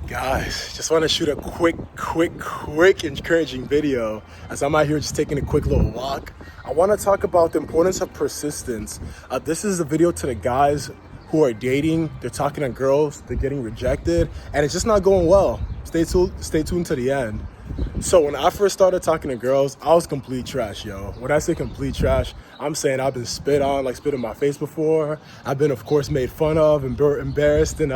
Guys, just want to shoot a quick encouraging video as I'm out here just taking a quick little walk. I want to talk about the importance of persistence. This is a video to the guys who are dating, they're talking to girls, they're getting rejected, and it's just not going well. Stay tuned to the end. So when I first started talking to girls, I was complete trash, yo. When I say complete trash, I'm saying I've been spit on, like spit in my face before. I've been, of course, made fun of, embarrassed, and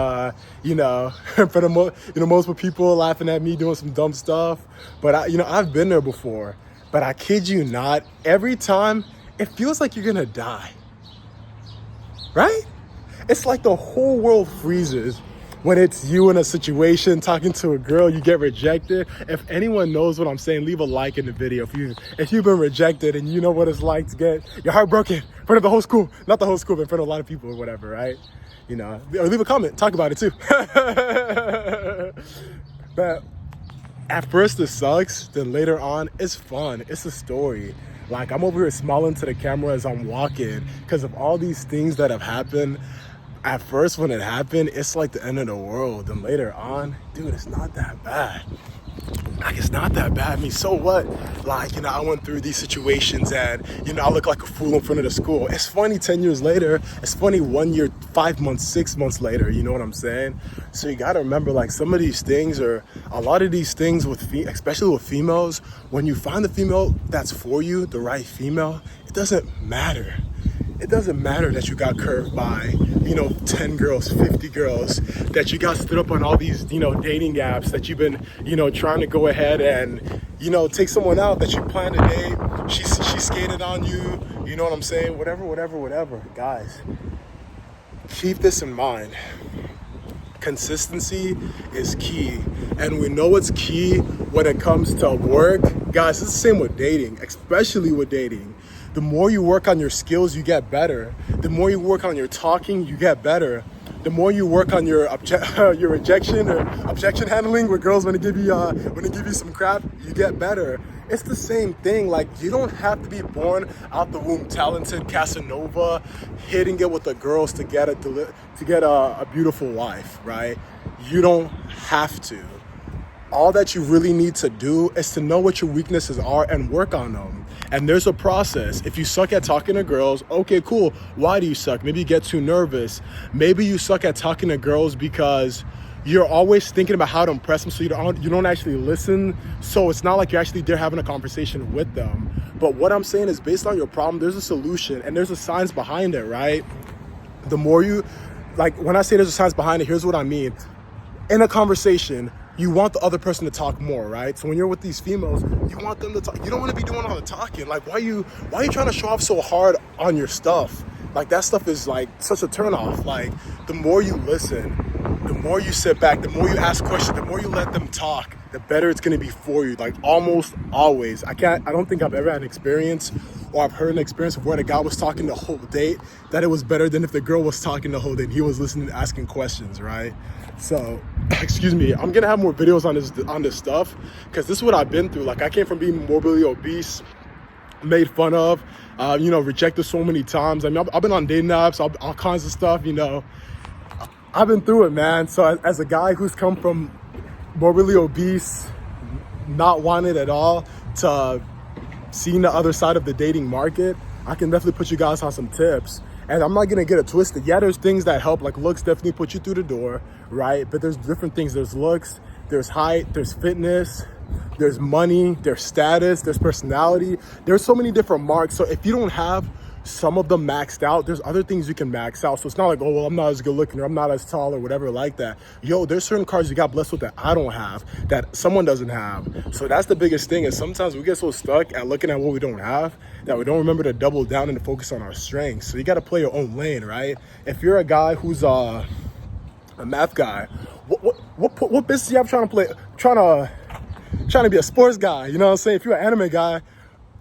in front of multiple people laughing at me doing some dumb stuff. But I've been there before. But I kid you not, every time it feels like you're gonna die, right? It's like the whole world freezes when it's you in a situation talking to a girl, you get rejected. If anyone knows what I'm saying, leave a like in the video. If you've been rejected and you know what it's like to get your heart broken in front of the whole school, not the whole school, but in front of a lot of people or whatever, right? Or leave a comment, talk about it too. But at first it sucks, then later on it's fun, it's a story. Like I'm over here smiling to the camera as I'm walking because of all these things that have happened. At first when it happened, it's like the end of the world. And later on, dude, it's not that bad. Like, it's not that bad. I mean, so what? Like, I went through these situations and, I look like a fool in front of the school. It's funny 10 years later. It's funny 1 year, 5 months, 6 months later. You know what I'm saying? So you got to remember, like, some of these things or a lot of these things especially with females, when you find the female that's for you, the right female, it doesn't matter. It doesn't matter that you got curved by, 10 girls, 50 girls, that you got stood up on all these, dating apps, that you've been, trying to go ahead and, take someone out that you planned a date. She skated on you, you know what I'm saying? Whatever. Guys, keep this in mind. Consistency is key. And we know it's key when it comes to work. Guys, it's the same with dating, especially with dating. The more you work on your skills, you get better. The more you work on your talking, you get better. The more you work on your rejection or objection handling, where girls want to give you some crap, you get better. It's the same thing. Like, you don't have to be born out the womb talented, Casanova, hitting it with the girls to get a beautiful wife, right? You don't have to. All that you really need to do is to know what your weaknesses are and work on them. And there's a process. If you suck at talking to girls, okay, cool. Why do you suck? Maybe you get too nervous. Maybe you suck at talking to girls because you're always thinking about how to impress them, so you don't actually listen. So it's not like you're actually there having a conversation with them. But what I'm saying is, based on your problem, there's a solution and there's a science behind it, right? The more you, like, when I say there's a science behind it, here's what I mean. In a conversation, you want the other person to talk more, right? So when you're with these females, you want them to talk. You don't want to be doing all the talking. Like, why are you trying to show off so hard on your stuff? Like, that stuff is like such a turnoff. Like, the more you listen, the more you sit back, the more you ask questions, the more you let them talk, the better it's going to be for you. Like, almost always. I don't think I've ever had an experience or I've heard an experience of where the guy was talking the whole date that it was better than if the girl was talking the whole date and he was listening and asking questions, right? So, excuse me, I'm gonna have more videos on this stuff because this is what I've been through. Like, I came from being morbidly obese, made fun of, rejected so many times. I mean, I've been on dating apps, all kinds of stuff, I've been through it, man. So as a guy who's come from morbidly obese, not wanted at all, to seeing the other side of the dating market, I can definitely put you guys on some tips. And I'm not gonna get it twisted. Yeah, there's things that help, like looks definitely put you through the door, right? But there's different things. There's looks, there's height, there's fitness, there's money, there's status, there's personality. There's so many different marks. So if you don't have some of them maxed out, there's other things you can max out. So it's not like, oh, well, I'm not as good looking or I'm not as tall or whatever like that. Yo, there's certain cards you got blessed with that I don't have, that someone doesn't have. So that's the biggest thing, is sometimes we get so stuck at looking at what we don't have that we don't remember to double down and to focus on our strengths. So you got to play your own lane, right? If you're a guy who's a math guy, what business do you have trying to be a sports guy? You know what I'm saying? If you're an anime guy,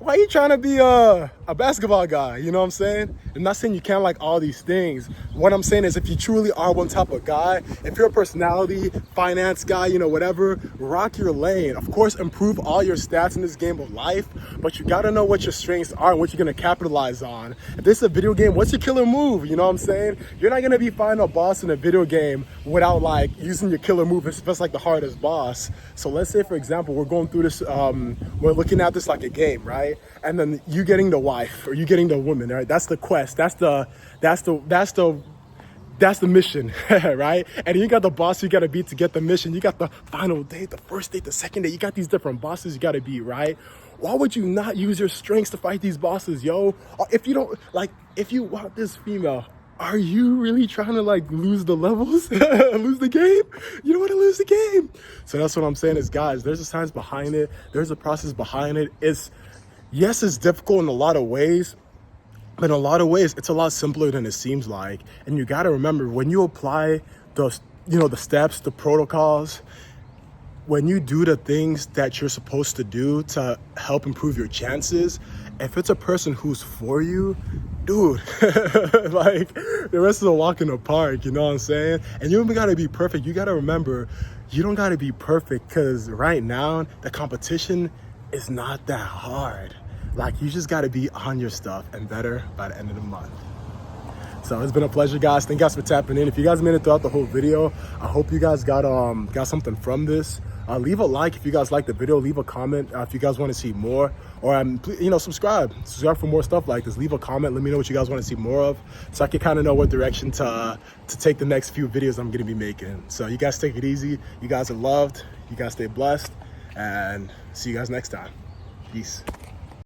why are you trying to be a a basketball guy, you know what I'm saying? I'm not saying you can't like all these things. What I'm saying is if you truly are one type of guy, if you're a personality, finance guy, you know, whatever, rock your lane. Of course, improve all your stats in this game of life, but you gotta know what your strengths are and what you're gonna capitalize on. If this is a video game, what's your killer move? You know what I'm saying? You're not gonna be fighting a boss in a video game without like using your killer move, especially like the hardest boss. So let's say, for example, we're going through this, we're looking at this like a game, right? And then you getting the wife or you getting the woman, right? That's the quest. That's the mission, right? And you got the boss you gotta beat to get the mission. You got the final date, the first date, the second date. You got these different bosses you gotta beat, right? Why would you not use your strengths to fight these bosses, yo? Or if you don't, like, if you want this female, are you really trying to like lose the levels, lose the game? You don't want to lose the game. So that's what I'm saying is, guys, there's a science behind it. There's a process behind it. Yes, it's difficult in a lot of ways, but in a lot of ways, it's a lot simpler than it seems like. And you got to remember, when you apply the steps, the protocols, when you do the things that you're supposed to do to help improve your chances, if it's a person who's for you, dude, like the rest is a walk in the park, you know what I'm saying? And you don't gotta be perfect. You gotta remember, you don't gotta be perfect, because right now, the competition is not that hard. Like, you just gotta be on your stuff and better by the end of the month. So it's been a pleasure, guys. Thank you guys for tapping in. If you guys made it throughout the whole video, I hope you guys got something from this. Leave a like if you guys liked the video. Leave a comment if you guys want to see more, or subscribe for more stuff like this. Leave a comment. Let me know what you guys want to see more of, so I can kind of know what direction to take the next few videos I'm going to be making. So you guys take it easy. You guys are loved. You guys stay blessed, and see you guys next time. Peace.